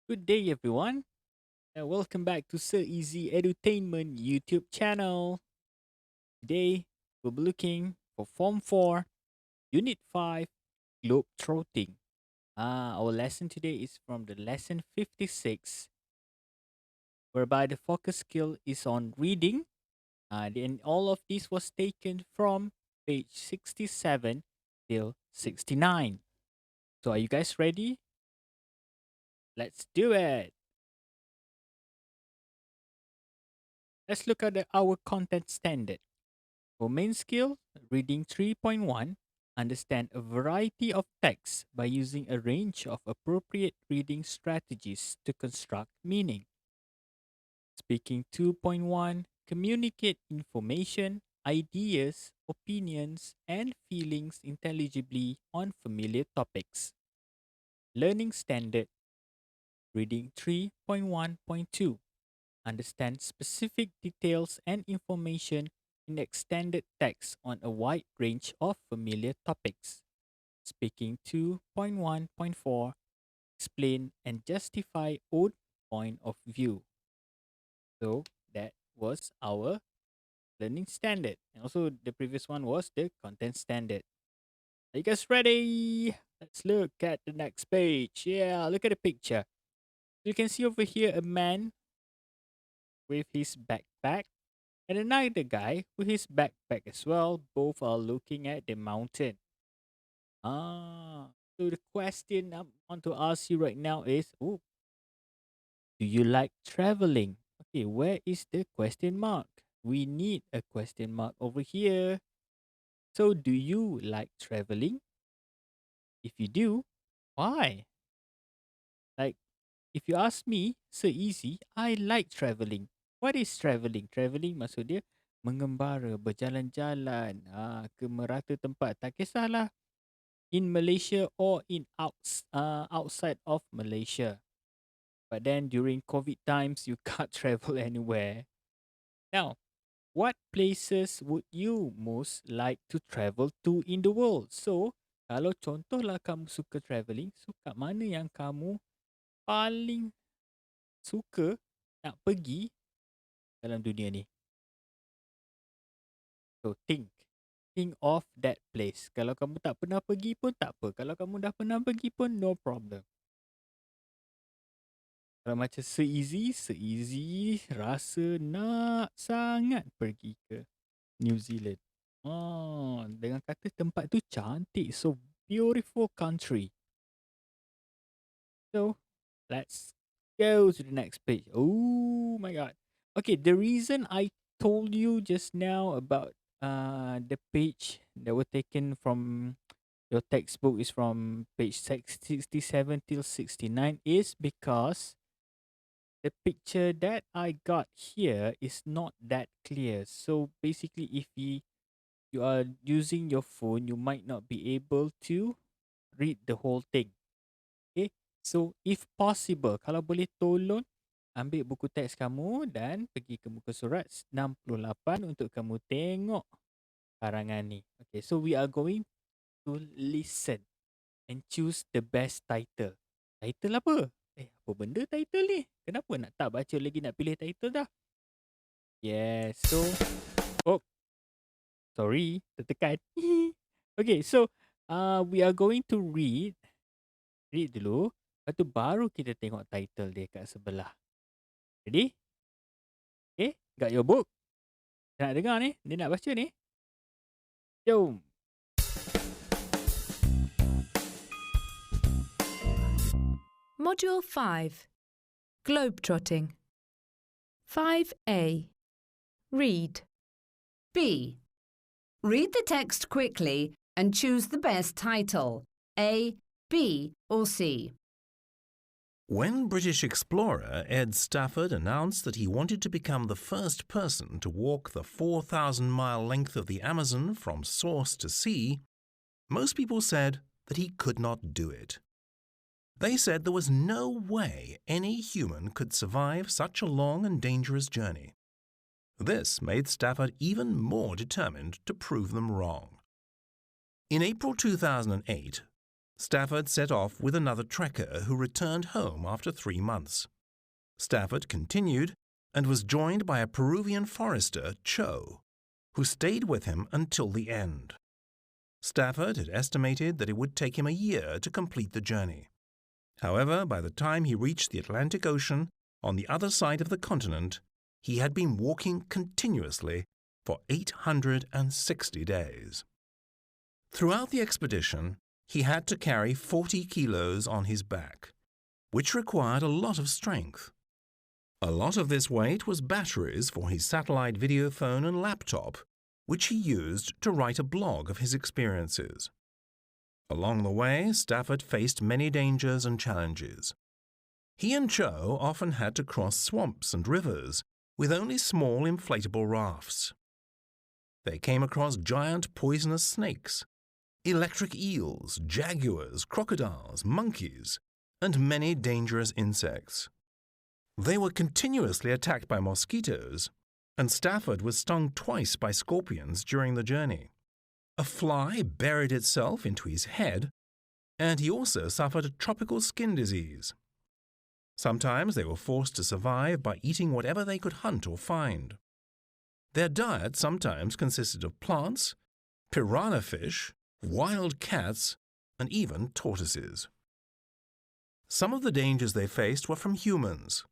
Good day, everyone, and welcome back to Sir Easy Edutainment YouTube channel. Today, we'll be looking for Form 4, Unit 5, Globetrotting. Our lesson today is from the lesson 56, whereby the focus skill is on reading. And all of this was taken from page 67 till 69. So, are you guys ready? Let's do it. Let's look at our content standard. For main skill, reading 3.1, understand a variety of texts by using a range of appropriate reading strategies to construct meaning. Speaking 2.1, communicate information, ideas, opinions, and feelings intelligibly on familiar topics. Learning standard, reading 3.1.2, understand specific details and information in extended text on a wide range of familiar topics. Speaking 2.1.4, explain and justify own point of view. So that was our learning standard. And also the previous one was the content standard. Are you guys ready? Let's look at the next page. Yeah, look at the picture. You can see over here a man with his backpack and another guy with his backpack as well. Both are looking at the mountain. So the question I want to ask you right now is, do you like traveling? Okay, where is the question mark? We need a question mark over here. So do you like traveling? If you do, why? Like, if you ask me, so easy, I like traveling. What is traveling? Traveling maksud dia mengembara, berjalan-jalan ke merata tempat. Tak kisahlah in Malaysia or outside of Malaysia. But then during COVID times, you can't travel anywhere. Now, what places would you most like to travel to in the world? So, kalau contohlah kamu suka traveling, so kat mana yang kamu paling suka nak pergi dalam dunia ni? So, think of that place. Kalau kamu tak pernah pergi pun tak apa. Kalau kamu dah pernah pergi pun no problem. Kalau macam se-easy rasa nak sangat pergi ke New Zealand. Oh, dengan kata tempat tu cantik. So beautiful country. So let's go to the next page. Oh my god. Okay, the reason I told you just now about the page that were taken from your textbook is from page 67 till 69 is because the picture that I got here is not that clear. So basically, if you are using your phone, you might not be able to read the whole thing. Okay, so if possible, kalau boleh tolong ambil buku teks kamu dan pergi ke muka surat 68 untuk kamu tengok karangan ni. Okay, so we are going to listen and choose the best title. Title apa? Apa benda title ni? Kenapa nak tak baca lagi nak pilih title dah? Yes, so oh sorry, tertekan. Okay, so we are going to read dulu, lepas tu baru kita tengok title dia kat sebelah. Ready? Okay, got your book? Nak dengar ni? Dia nak baca ni? Jom. Module 5 Globetrotting 5A Read B. Read the text quickly and choose the best title, A, B or C. When British explorer Ed Stafford announced that he wanted to become the first person to walk the 4,000-mile length of the Amazon from source to sea, most people said that he could not do it. They said there was no way any human could survive such a long and dangerous journey. This made Stafford even more determined to prove them wrong. In April 2008, Stafford set off with another trekker who returned home after 3 months. Stafford continued and was joined by a Peruvian forester, Cho, who stayed with him until the end. Stafford had estimated that it would take him a year to complete the journey. However, by the time he reached the Atlantic Ocean, on the other side of the continent, he had been walking continuously for 860 days. Throughout the expedition, he had to carry 40 kilos on his back, which required a lot of strength. A lot of this weight was batteries for his satellite video phone and laptop, which he used to write a blog of his experiences. Along the way, Stafford faced many dangers and challenges. He and Cho often had to cross swamps and rivers with only small inflatable rafts. They came across giant poisonous snakes, electric eels, jaguars, crocodiles, monkeys, and many dangerous insects. They were continuously attacked by mosquitoes, and Stafford was stung twice by scorpions during the journey. A fly buried itself into his head, and he also suffered a tropical skin disease. Sometimes they were forced to survive by eating whatever they could hunt or find. Their diet sometimes consisted of plants, piranha fish, wild cats, and even tortoises. Some of the dangers they faced were from humans.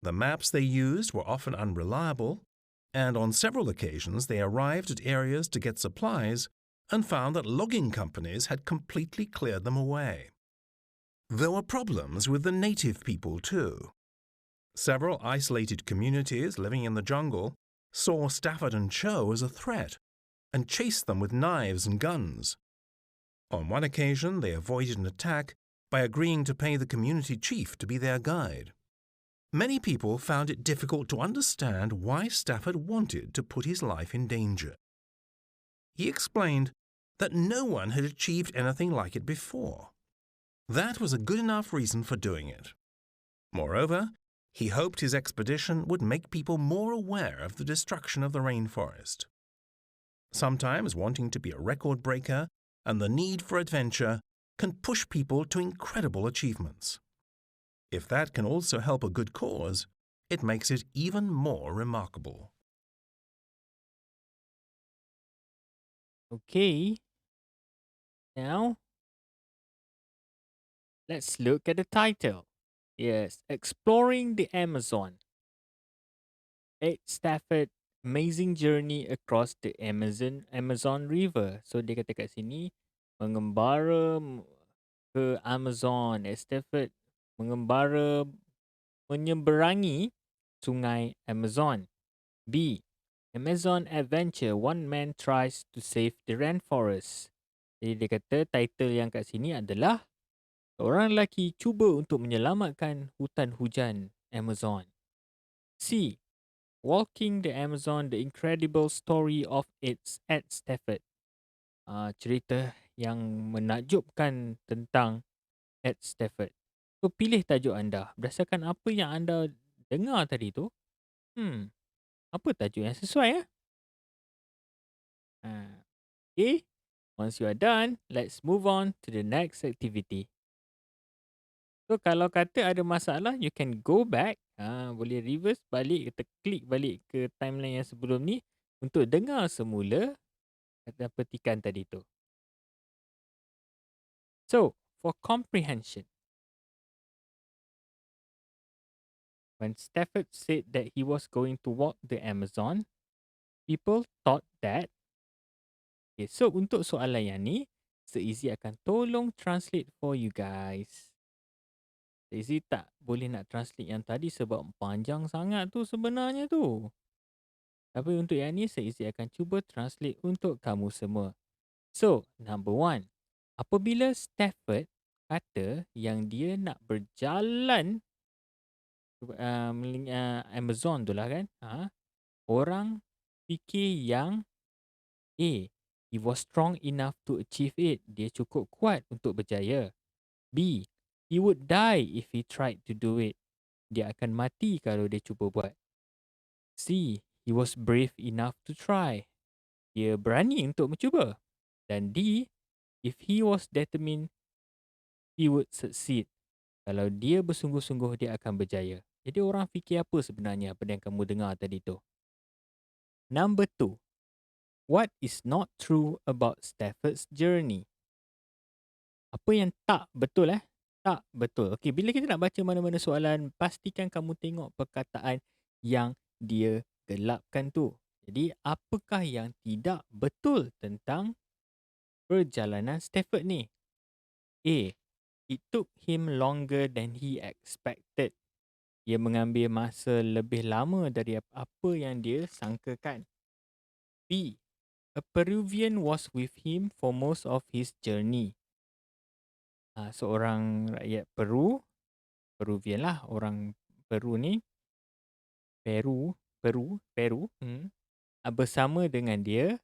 The maps they used were often unreliable, and on several occasions they arrived at areas to get supplies and found that logging companies had completely cleared them away. There were problems with the native people too. Several isolated communities living in the jungle saw Stafford and Cho as a threat and chased them with knives and guns. On one occasion, they avoided an attack by agreeing to pay the community chief to be their guide. Many people found it difficult to understand why Stafford wanted to put his life in danger. He explained that no one had achieved anything like it before. That was a good enough reason for doing it. Moreover, he hoped his expedition would make people more aware of the destruction of the rainforest. Sometimes wanting to be a record breaker and the need for adventure can push people to incredible achievements. If that can also help a good cause, it makes it even more remarkable. Okay. Now, let's look at the title. Yes, Exploring the Amazon. Ed Stafford Amazing Journey Across the Amazon River. So dia kata kat sini mengembara ke Amazon. Ed Stafford mengembara menyeberangi sungai Amazon. B. Amazon Adventure. One man tries to save the rainforest. Jadi dia kata title yang kat sini adalah seorang lelaki cuba untuk menyelamatkan hutan hujan Amazon. C. Walking the Amazon, The Incredible Story of Ed Stafford. Cerita yang menakjubkan tentang Ed Stafford. So, pilih tajuk anda. Berdasarkan apa yang anda dengar tadi tu, apa tajuk yang sesuai ya? Okay. Once you are done, let's move on to the next activity. So, kalau kata ada masalah, you can go back. Boleh reverse balik, kita klik balik ke timeline yang sebelum ni untuk dengar semula kata petikan tadi tu. So, for comprehension. When Stafford said that he was going to walk the Amazon, people thought that. Okay, so untuk soalan yang ni, Seizi akan tolong translate for you guys. Seizi tak boleh nak translate yang tadi sebab panjang sangat tu sebenarnya tu. Tapi untuk yang ni, Seizi akan cuba translate untuk kamu semua. So, number one. Apabila Stafford kata yang dia nak berjalan Amazon tu lah kan. Orang fikir yang A. He was strong enough to achieve it. Dia cukup kuat untuk berjaya. B. He would die if he tried to do it. Dia akan mati kalau dia cuba buat. C. He was brave enough to try. Dia berani untuk mencuba. Dan D. If he was determined he would succeed. Kalau dia bersungguh-sungguh, dia akan berjaya. Jadi orang fikir apa sebenarnya apa yang kamu dengar tadi tu? Number 2. What is not true about Stafford's journey? Apa yang tak betul Tak betul. Okey, bila kita nak baca mana-mana soalan, pastikan kamu tengok perkataan yang dia gelapkan tu. Jadi, apakah yang tidak betul tentang perjalanan Stafford ni? A. It took him longer than he expected. Ia mengambil masa lebih lama dari apa yang dia sangkakan. B. A Peruvian was with him for most of his journey. Seorang rakyat Peruvian lah, orang Peru ni, Peru, bersama dengan dia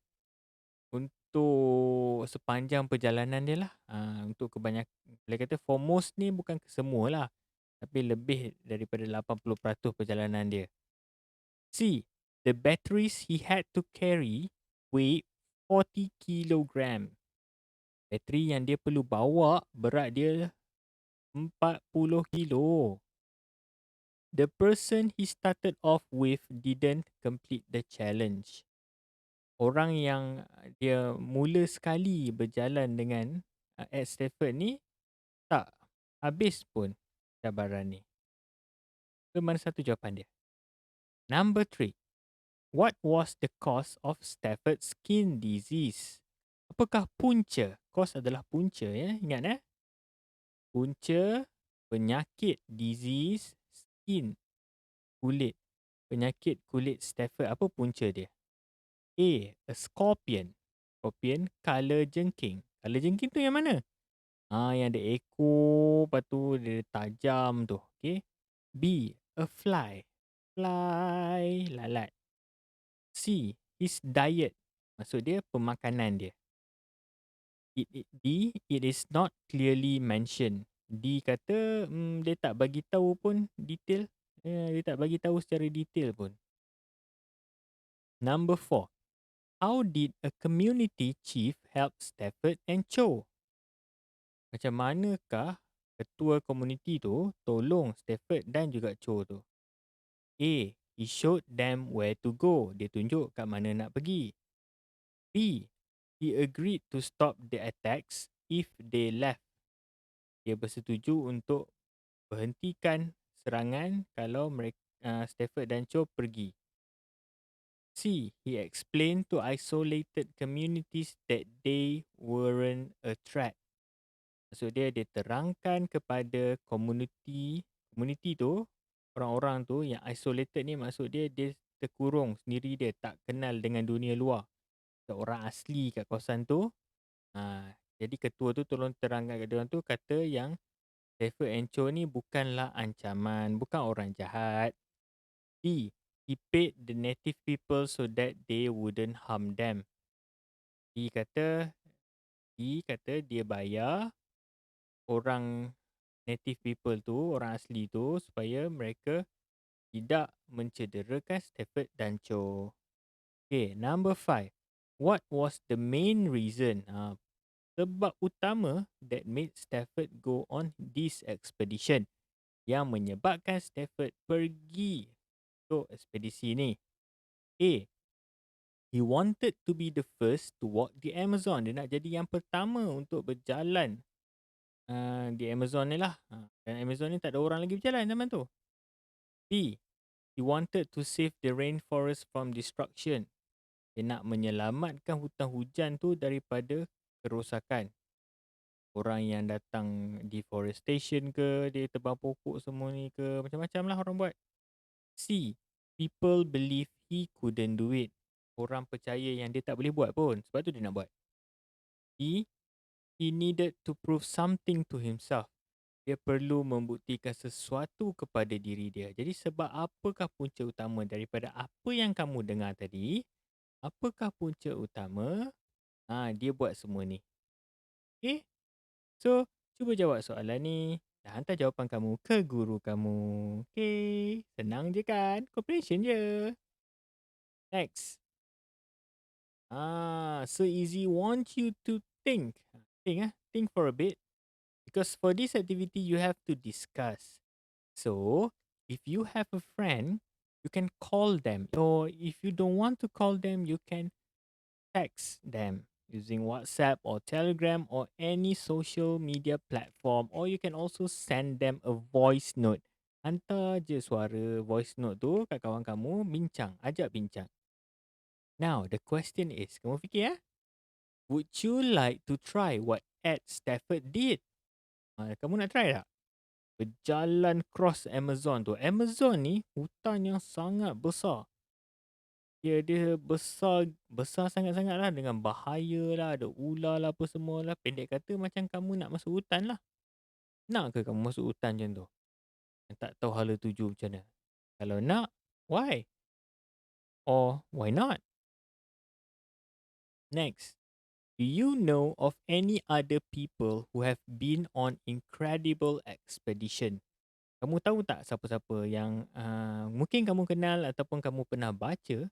untuk sepanjang perjalanan dia lah. Untuk kebanyakan, boleh kata for most ni bukan kesemua lah, tapi lebih daripada 80% perjalanan dia. C. The batteries he had to carry weighed 40 kilogram. Bateri yang dia perlu bawa berat dia 40 kilo. The person he started off with didn't complete the challenge. Orang yang dia mula sekali berjalan dengan Ed Stafford ni tak habis pun cabaran ni. So, mana satu jawapan dia? Number 3. What was the cause of Stafford's skin disease? Apakah punca? Cause adalah punca, ya. Ingat punca penyakit, disease, skin, kulit. Penyakit kulit Stafford, apa punca dia? A scorpion. Scorpion, kala jengking. Kala jengking tu yang mana? Yang ada ekor, lepas tu dia tajam tu. Okay. B, a fly. Fly, lalat. C, his diet. Maksud dia pemakanan dia. D, it is not clearly mentioned. D kata dia tak bagi tahu pun detail. Dia tak bagi tahu secara detail pun. Number 4. How did a community chief help Stafford and Cho? Macam manakah ketua komuniti tu tolong Stafford dan juga Cho tu? A. He showed them where to go. Dia tunjuk kat mana nak pergi. B. He agreed to stop the attacks if they left. Dia bersetuju untuk berhentikan serangan kalau mereka, Stafford dan Cho pergi. C. He explained to isolated communities that they weren't a threat. Maksud dia terangkan kepada komuniti tu, orang-orang tu yang isolated ni, maksud dia terkurung sendiri, dia tak kenal dengan dunia luar. Orang asli kat kawasan tu. Jadi ketua tu tolong terangkan kat diorang tu, kata yang Stafford and Cho ni bukanlah ancaman, bukan orang jahat. D. He paid the native people so that they wouldn't harm them. D kata dia bayar orang native people tu, orang asli tu, supaya mereka tidak mencederakan Stafford dan Cho. Okay, number 5. What was the main reason, sebab utama that made Stafford go on this expedition, yang menyebabkan Stafford pergi untuk ekspedisi ni? A. He wanted to be the first to walk the Amazon. Dia nak jadi yang pertama untuk berjalan di Amazon ni lah. Dan Amazon ni tak ada orang lagi berjalan zaman tu. B. He wanted to save the rainforest from destruction. Dia nak menyelamatkan hutan hujan tu daripada kerosakan. Orang yang datang deforestation ke, dia tebang pokok semua ni ke, macam-macam lah orang buat. C. People believe he couldn't do it. Orang percaya yang dia tak boleh buat pun, sebab tu dia nak buat. D. He needed to prove something to himself. Dia perlu membuktikan sesuatu kepada diri dia. Jadi sebab apakah punca utama daripada apa yang kamu dengar tadi? Apakah punca utama? Dia buat semua ni. Okay? So, cuba jawab soalan ni dan hantar jawapan kamu ke guru kamu. Okay? Senang je kan? Comprehension je. Next. So easy. Want you to think. Think for a bit. Because for this activity, you have to discuss. So, if you have a friend, you can call them. Or if you don't want to call them, you can text them using WhatsApp or Telegram or any social media platform. Or you can also send them a voice note. Hantar je suara voice note tu kat kawan kamu, bincang, ajak bincang. Now, the question is, kamu fikir would you like to try what Ed Stafford did? Kamu nak try tak? Berjalan cross Amazon tu. Amazon ni hutan yang sangat besar. Dia besar besar sangat-sangat lah, dengan bahaya lah, ada ular lah apa semua lah. Pendek kata macam kamu nak masuk hutan lah. Nak ke kamu masuk hutan macam tu? Yang tak tahu hala tuju macam mana. Kalau nak, why? Or why not? Next. Do you know of any other people who have been on incredible expedition? Kamu tahu tak siapa-siapa yang mungkin kamu kenal ataupun kamu pernah baca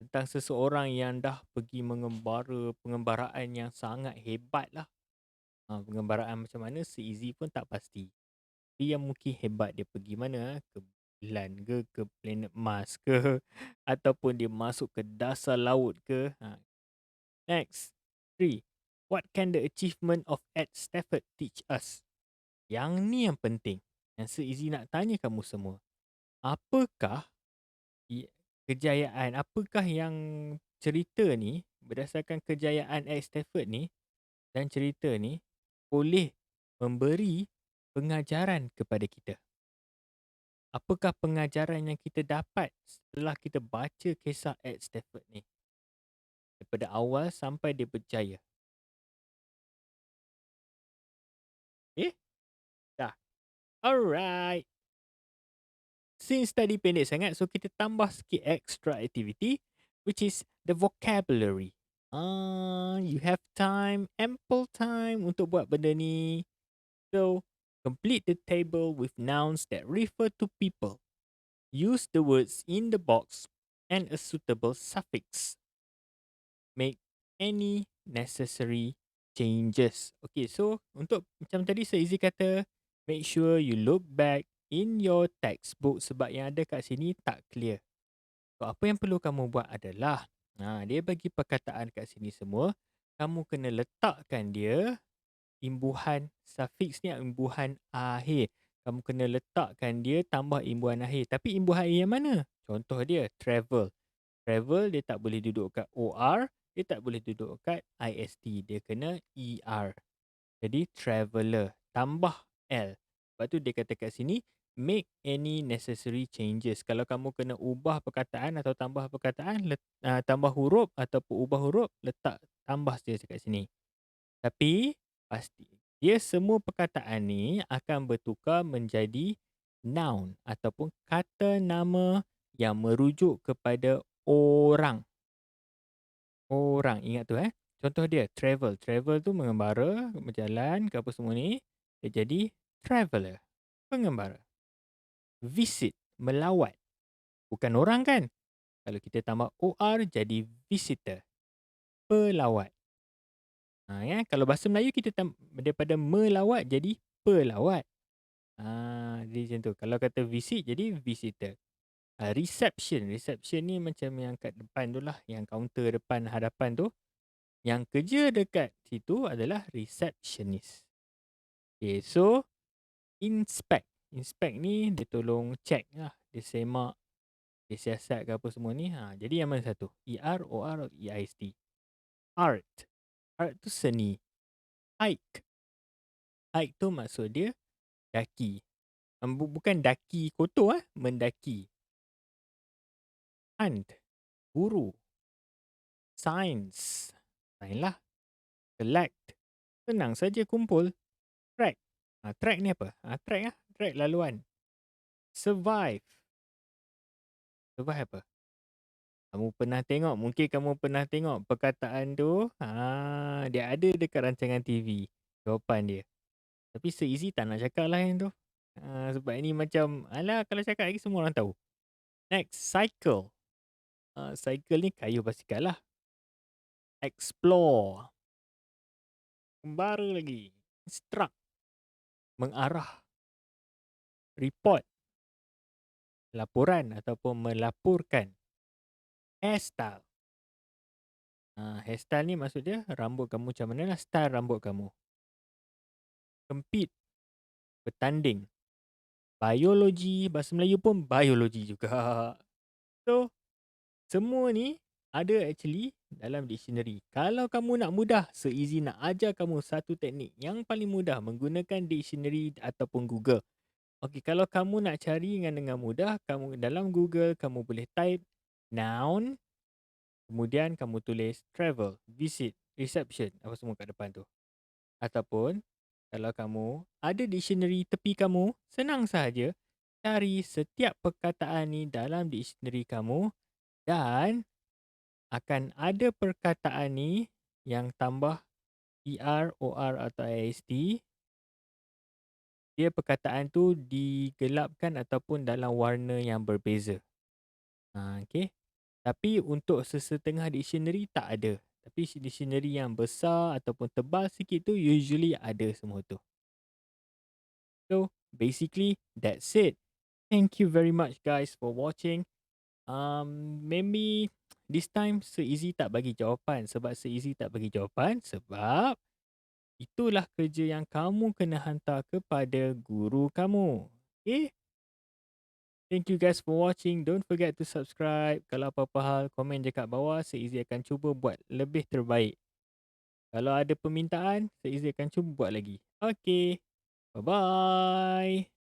tentang seseorang yang dah pergi mengembara, pengembaraan yang sangat hebat lah. Pengembaraan macam mana, se-easy pun tak pasti. Tapi yang mungkin hebat, dia pergi mana? Ke bulan ke planet Mars ke, ataupun dia masuk ke dasar laut ke. Next. 3. What can the achievement of Ed Stafford teach us? Yang ni yang penting. Yang se-easy nak tanya kamu semua. Apakah kejayaan, apakah yang cerita ni, berdasarkan kejayaan Ed Stafford ni dan cerita ni, boleh memberi pengajaran kepada kita? Apakah pengajaran yang kita dapat setelah kita baca kisah Ed Stafford ni? Daripada awal sampai dia berjaya. Dah. Alright. Since tadi pendek sangat, so kita tambah sikit extra activity, which is the vocabulary. You have time, ample time untuk buat benda ni. So, complete the table with nouns that refer to people. Use the words in the box and a suitable suffix. Make any necessary changes. Okay, so untuk macam tadi saya easy kata, make sure you look back in your textbook sebab yang ada kat sini tak clear. So, apa yang perlu kamu buat adalah, dia bagi perkataan kat sini semua, kamu kena letakkan dia, imbuhan suffix ni, imbuhan akhir. Kamu kena letakkan dia tambah imbuhan akhir. Tapi imbuhan akhir yang mana? Contoh dia, travel. Travel dia tak boleh duduk kat OR, dia tak boleh duduk kat IST. Dia kena ER. Jadi, traveller. Tambah L. Sebab tu dia kata kat sini, make any necessary changes. Kalau kamu kena ubah perkataan atau tambah perkataan, tambah huruf ataupun ubah huruf, letak tambah saja kat sini. Tapi, pasti dia semua perkataan ni akan bertukar menjadi noun ataupun kata nama yang merujuk kepada orang. Orang, ingat tu Contoh dia, travel. Travel tu mengembara, berjalan ke apa semua ni. Dia jadi traveller, pengembara. Visit, melawat. Bukan orang kan? Kalau kita tambah OR jadi visitor, pelawat. Kalau bahasa Melayu kita daripada melawat jadi pelawat. Jadi macam tu. Kalau kata visit jadi visitor. Reception. Reception ni macam yang kat depan tu lah. Yang counter depan hadapan tu. Yang kerja dekat situ adalah receptionist. Okay, so inspect. Inspect ni dia tolong check lah. Dia semak, dia siasat ke apa semua ni. Jadi yang mana satu? ER, OR, EIST. Art. Art tu seni. Hike. Hike tu maksud dia daki. Bukan daki kotor mendaki. Hunt. Buru. Science. Lain lah. Select. Senang saja kumpul. Track. Track ni apa? Track Track laluan. Survive. Survive apa? Kamu pernah tengok, mungkin kamu pernah tengok perkataan tu. Dia ada dekat rancangan TV. Jawapan dia. Tapi se-easy tak nak cakap lah yang tu. Sebab ini macam, alah kalau cakap lagi semua orang tahu. Next, cycle. Cycle ni kayu basikal lah. Explore. Kembara lagi. Instruct. mengarah report, laporan ataupun melaporkan hairstyle. Hairstyle ni maksud dia rambut kamu macam mana lah, style rambut kamu. Compete, bertanding. Biologi, bahasa Melayu pun biologi juga. So, semua ni ada actually dalam dictionary. Kalau kamu nak mudah, se-easy nak ajar kamu satu teknik yang paling mudah menggunakan dictionary ataupun Google. Okey, kalau kamu nak cari dengan mudah, kamu dalam Google kamu boleh type noun, kemudian kamu tulis travel, visit, reception, apa semua kat depan tu. Ataupun kalau kamu ada dictionary tepi kamu, senang sahaja cari setiap perkataan ni dalam dictionary kamu dan akan ada perkataan ni yang tambah ER, OR atau IST. Dia perkataan tu digelapkan ataupun dalam warna yang berbeza. Okay. Tapi untuk sesetengah dictionary tak ada. Tapi dictionary yang besar ataupun tebal sikit tu usually ada semua tu. So basically that's it. Thank you very much guys for watching. Maybe this time se-easy tak bagi jawapan. Sebab se-easy tak bagi jawapan sebab itulah kerja yang kamu kena hantar kepada guru kamu. Okay? Thank you guys for watching. Don't forget to subscribe. Kalau apa-apa hal, komen je kat bawah. Se-easy akan cuba buat lebih terbaik. Kalau ada permintaan, se-easy akan cuba buat lagi. Okay. Bye-bye.